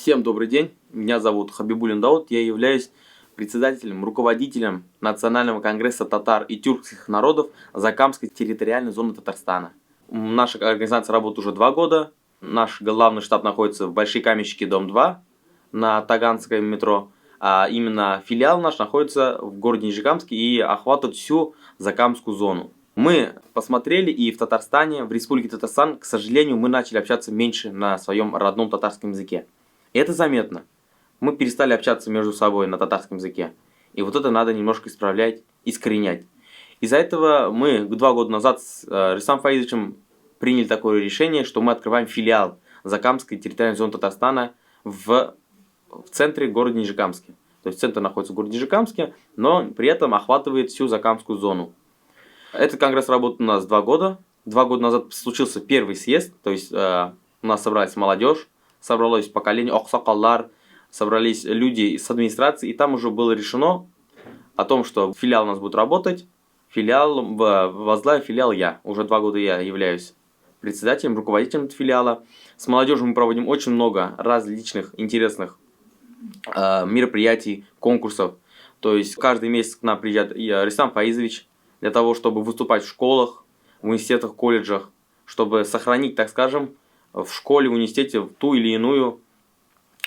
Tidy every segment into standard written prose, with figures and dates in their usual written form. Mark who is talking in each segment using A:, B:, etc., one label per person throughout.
A: Всем добрый день, меня зовут Хабибулин Дауд, я являюсь председателем, руководителем Национального конгресса татар и тюркских народов Закамской территориальной зоны Татарстана. Наша организация работает уже 2 года, наш главный штаб находится в Большие Каменщики, дом 2 на Таганском метро, а именно филиал наш находится в городе Нижегамске и охватывает всю Закамскую зону. Мы посмотрели, и в Татарстане, в Республике Татарстан, к сожалению, мы начали общаться меньше на своем родном татарском языке. И это заметно. Мы перестали общаться между собой на татарском языке. И вот это надо немножко исправлять, искоренять. Из-за этого мы 2 года назад с Рустамом Фаизовичем приняли такое решение, что мы открываем филиал Закамской территориальной зоны Татарстана в центре города Нижегамске. То есть центр находится в городе Нижегамске, но при этом охватывает всю Закамскую зону. Этот конгресс работает у нас 2 года. 2 года назад случился первый съезд, то есть у нас собралась молодежь, собралось поколение Оксакаллар, собрались люди с администрации, и там уже было решено о том, что филиал у нас будет работать, возглавив филиал я. Уже 2 года я являюсь председателем, руководителем филиала. С молодежью мы проводим очень много различных интересных мероприятий, конкурсов. То есть каждый месяц к нам приезжает Рустам Фаизович для того, чтобы выступать в школах, в университетах, колледжах, чтобы сохранить, так скажем, в школе, в университете ту или иную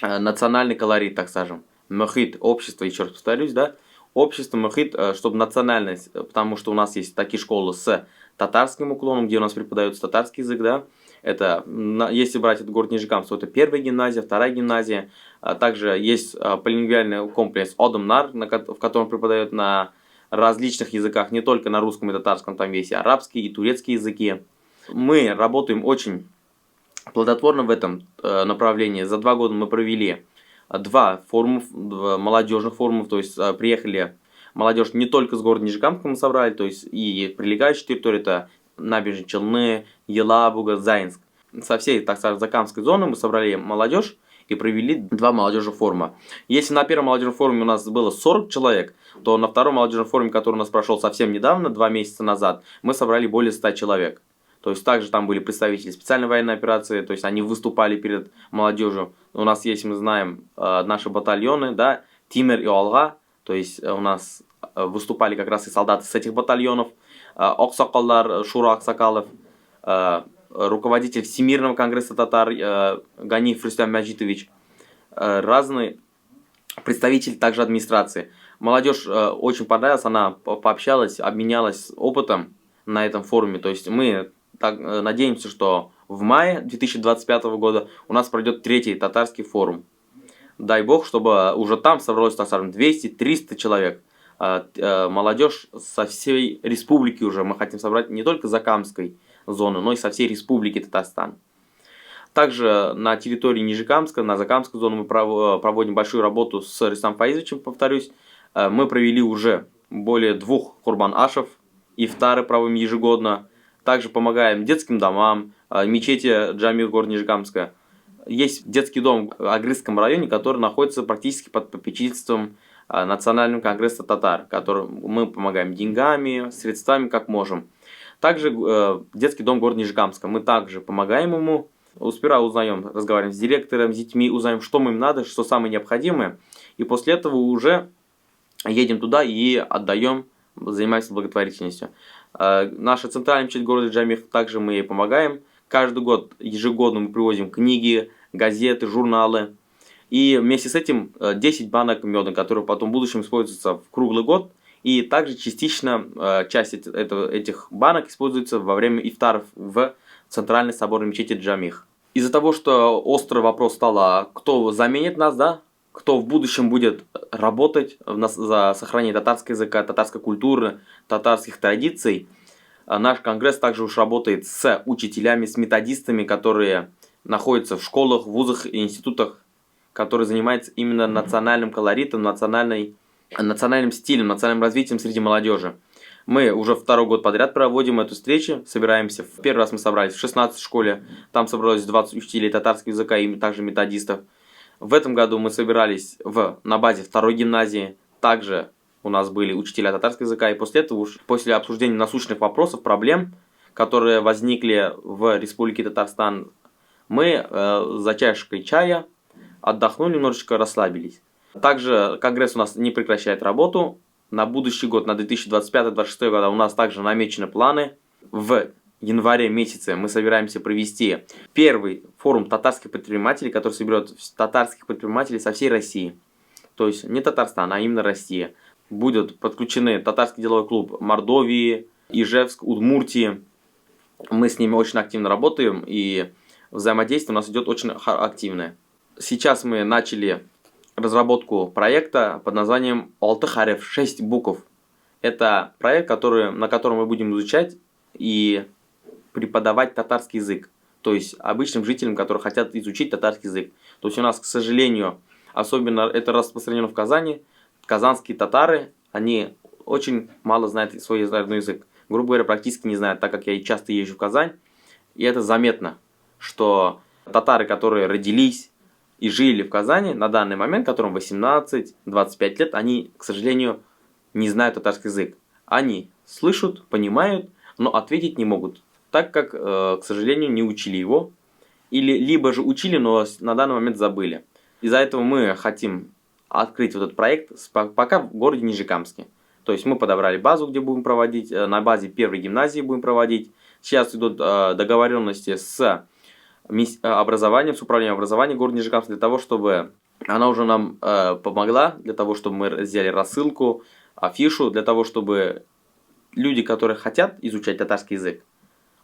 A: национальный колорит, так скажем. Мохит, общество, еще раз повторюсь, да, общество, мохит, чтобы национальность, потому что у нас есть такие школы с татарским уклоном, где у нас преподается татарский язык, да, это, если брать этот город Нижегамск, то это 1-я гимназия, 2-я гимназия, также есть полилингвальный комплекс Одамнар, в котором преподают на различных языках, не только на русском и татарском, там есть и арабский, и турецкий языки. Мы работаем очень плодотворно в этом направлении. За 2 года мы провели 2 молодежных форумов, то есть приехали молодежь не только с города Нижегамска мы собрали, то есть и прилегающие территории, это набережные Челны, Елабуга, Заинск. Со всей, так сказать, Закамской зоны мы собрали молодежь и провели 2 молодежных форума. Если на первом молодежном форуме у нас было 40 человек, то на втором молодежном форуме, который у нас прошел совсем недавно, 2 месяца назад, мы собрали более 100 человек. То есть также там были представители специальной военной операции, то есть они выступали перед молодежью. У нас есть, мы знаем, наши батальоны, да, Тимер и Алга, то есть у нас выступали как раз и солдаты с этих батальонов, Оксакаллар, Шура Аксакалов, руководитель Всемирного конгресса татар Ганиев Рустам Маджитович, разные представители также администрации. Молодежь очень понравилась, она пообщалась, обменялась опытом на этом форуме, то есть мы надеемся, что в мае 2025 года у нас пройдет 3-й татарский форум. Дай бог, чтобы уже там собралось, так скажем, 200-300 человек. Молодежь со всей республики уже мы хотим собрать, не только Закамской зоны, но и со всей республики Татарстан. Также на территории Нижегамска, на Закамской зоне мы проводим большую работу с Рустамом Фаизовичем, повторюсь. Мы провели уже более 2 Курбан-Ашев, ифтары проводим ежегодно. Также помогаем детским домам, мечети Джами города Нижегамска. Есть детский дом в Агрызском районе, который находится практически под попечительством Национального конгресса татар, которым мы помогаем деньгами, средствами, как можем. Также детский дом города Нижегамска. Мы также помогаем ему. Сперва узнаем, разговариваем с директором, с детьми, узнаем, что им надо, что самое необходимое. И после этого уже едем туда и отдаем, занимаемся благотворительностью. Наша центральная мечеть города Джамих, также мы ей помогаем. Каждый год, ежегодно мы привозим книги, газеты, журналы. И вместе с этим 10 банок меда, которые потом в будущем используются в круглый год. И также частично часть этих банок используется во время ифтаров в центральной соборной мечети Джамих. Из-за того, что острый вопрос стал, кто заменит нас, да? Кто в будущем будет работать за сохранение татарского языка, татарской культуры, татарских традиций, наш конгресс также уж работает с учителями, с методистами, которые находятся в школах, вузах и институтах, которые занимаются именно национальным колоритом, национальным стилем, национальным развитием среди молодежи. Мы уже 2-й год подряд проводим эту встречу, собираемся. В первый раз мы собрались в 16 школе, там собралось 20 учителей татарского языка и также методистов. В этом году мы собирались на базе 2-й гимназии, также у нас были учителя татарского языка, и после этого, после обсуждения насущных вопросов, проблем, которые возникли в Республике Татарстан, мы за чашкой чая отдохнули немножечко, расслабились. Также Конгресс у нас не прекращает работу. На будущий год, на 2025-2026 год у нас также намечены планы. В январе месяце мы собираемся провести первый форум татарских предпринимателей, который соберет татарских предпринимателей со всей России. То есть не Татарстан, а именно Россия. Будут подключены татарский деловой клуб Мордовии, Ижевск, Удмуртии. Мы с ними очень активно работаем, и взаимодействие у нас идет очень активное. Сейчас мы начали разработку проекта под названием Алты Хареф, 6 букв. Это проект, на котором мы будем изучать и преподавать татарский язык. То есть обычным жителям, которые хотят изучить татарский язык. То есть у нас, к сожалению, особенно это распространено в Казани, казанские татары, они очень мало знают свой родной язык. Грубо говоря, практически не знают, так как я часто езжу в Казань. И это заметно, что татары, которые родились и жили в Казани, на данный момент, которым 18-25 лет, они, к сожалению, не знают татарский язык. Они слышат, понимают, но ответить не могут, так как, к сожалению, не учили его. Или либо же учили, но на данный момент забыли. Из-за этого мы хотим открыть вот этот проект пока в городе Нижекамске. То есть мы подобрали базу, где будем проводить, на базе первой гимназии будем проводить. Сейчас идут договоренности с образованием, с управлением образования города Нижекамска, для того, чтобы она уже нам помогла, для того, чтобы мы взяли рассылку, афишу, для того, чтобы люди, которые хотят изучать татарский язык,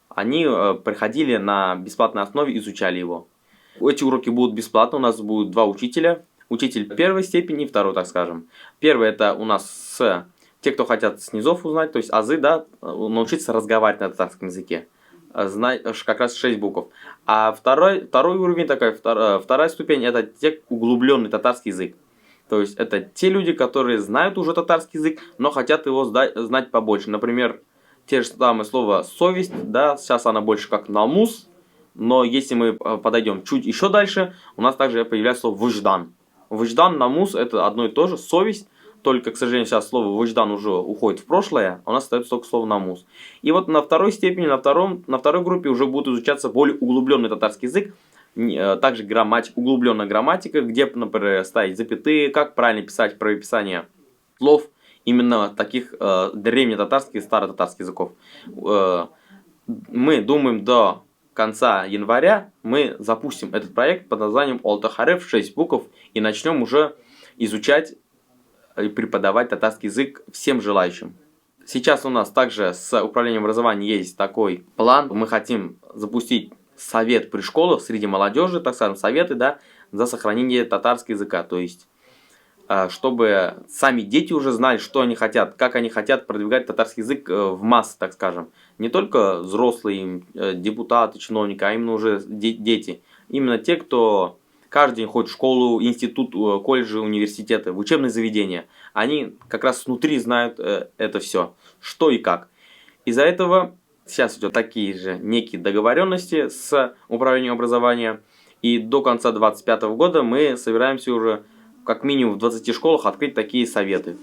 A: они приходили на бесплатной основе, изучали его. Эти уроки будут бесплатно, у нас будут 2 учителя. Учитель первой степени и второй, так скажем. Первый это у нас те, кто хотят с низов узнать, то есть азы, да, научиться разговаривать на татарском языке. Знать как раз 6 букв. А второй уровень, вторая ступень, это те углубленный татарский язык. То есть это те люди, которые знают уже татарский язык, но хотят его знать побольше. Например, те же самые слова совесть, да, сейчас она больше как намус, но если мы подойдем чуть еще дальше, у нас также появляется слово выждан. Выждан, намус это одно и то же, совесть. Только, к сожалению, сейчас слово «выждан» уже уходит в прошлое, а у нас остается только слово «намус». И вот на второй степени, на второй группе уже будет изучаться более углубленный татарский язык, также углубленная грамматика, где, например, ставить запятые, как правильно писать правописание слов, именно таких древнетатарских и старотатарских языков. Мы думаем, до конца января мы запустим этот проект под названием Алты Хареф, 6 букв, и начнем уже изучать и преподавать татарский язык всем желающим. Сейчас у нас также с управлением образования есть такой план. Мы хотим запустить совет при школах среди молодежи, так скажем, советы, да, за сохранение татарского языка. То есть, чтобы сами дети уже знали, что они хотят, как они хотят продвигать татарский язык в массы, так скажем. Не только взрослые, депутаты, чиновники, а именно уже дети. Именно те, кто каждый день ходит в школу, институт, колледжи, университеты, в учебные заведения. Они как раз внутри знают это все, что и как. Из-за этого сейчас идут такие же некие договоренности с управлением образования. И до конца 2025 года мы собираемся уже как минимум в 20 школах открыть такие советы.